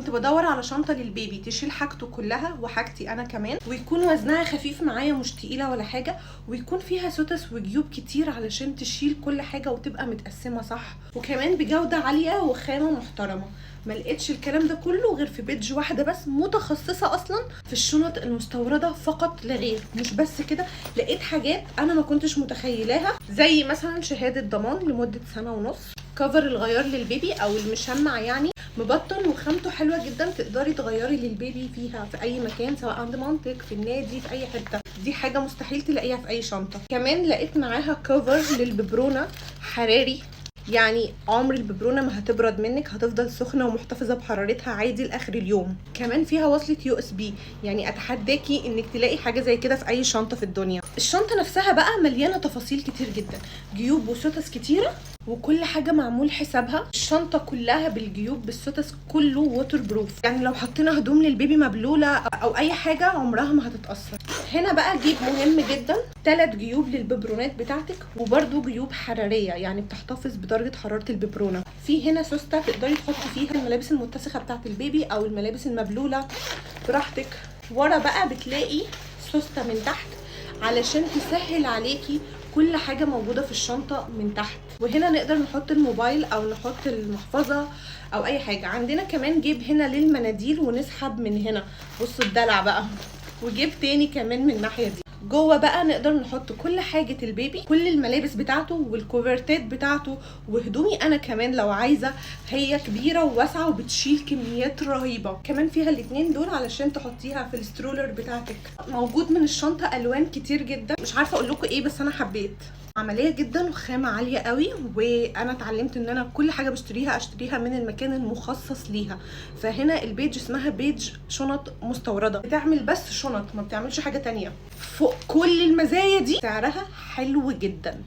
كنت بدور على شنطه للبيبي تشيل حاجته كلها وحاجتي انا كمان، ويكون وزنها خفيف معايا مش تقيله ولا حاجه، ويكون فيها سوتس وجيوب كتير علشان تشيل كل حاجه وتبقى متقسمه صح، وكمان بجوده عاليه وخامه محترمه. ما لقيتش الكلام ده كله غير في بيدج واحده بس متخصصه اصلا في الشنط المستورده فقط لا غير. مش بس كده، لقيت حاجات انا ما كنتش متخيلاها، زي مثلا شهاده ضمان لمده 1.5 سنة، كفر الغيار للبيبي او المشمع يعني مبطن وخامته حلوه جدا، تقدري تغيري للبيبي فيها في اي مكان، سواء عند مامتك في النادي في اي حته. دي حاجه مستحيل تلاقيها في اي شنطه. كمان لقيت معاها كفر للببرونه حراري، يعني عمر الببرونه ما هتبرد منك، هتفضل سخنه ومحتفظه بحرارتها عادي لاخر اليوم. كمان فيها وصله USB، يعني اتحداكي انك تلاقي حاجه زي كده في اي شنطه في الدنيا. الشنطه نفسها بقى مليانه تفاصيل كتير جدا، جيوب وسوتس كتيره وكل حاجه معمول حسابها. الشنطه كلها بالجيوب بالسوتس كله ووتر بروف، يعني لو حطينا هدوم للبيبي مبلوله او اي حاجه عمرها ما هتتاثر. هنا بقى جيب مهم جدا، 3 جيوب للببرونات بتاعتك، وبرده جيوب حراريه يعني بتحتفظ بدرجه حراره الببرونه. في هنا سوسته تقدري تحطي فيها الملابس المتسخه بتاعت البيبي او الملابس المبلوله براحتك. ورا بقى بتلاقي سوسته من تحت علشان تسهل عليكي كل حاجه موجوده في الشنطه من تحت. وهنا نقدر نحط الموبايل او نحط المحفظه او اي حاجه. عندنا كمان جيب هنا للمناديل ونسحب من هنا، بصوا الدلع بقى، وجيب تاني كمان من الناحيه دي. جوه بقى نقدر نحط كل حاجه البيبي، كل الملابس بتاعته والكوفرتات بتاعته وهدومي انا كمان لو عايزه. هي كبيره وواسعه وبتشيل كميات رهيبه. كمان فيها الاتنين دول علشان تحطيها في السترولر بتاعتك. موجود من الشنطه الوان كتير جدا، مش عارفه اقول لكم ايه بس انا حبيت. عمليه جدا وخامه عاليه قوي، وانا اتعلمت ان انا كل حاجه بشتريها اشتريها من المكان المخصص ليها. فهنا البيج اسمها بيج شنط مستورده، بتعمل بس شنط ما بتعملش حاجه تانية. فوق كل المزايا دي سعرها حلو جدا.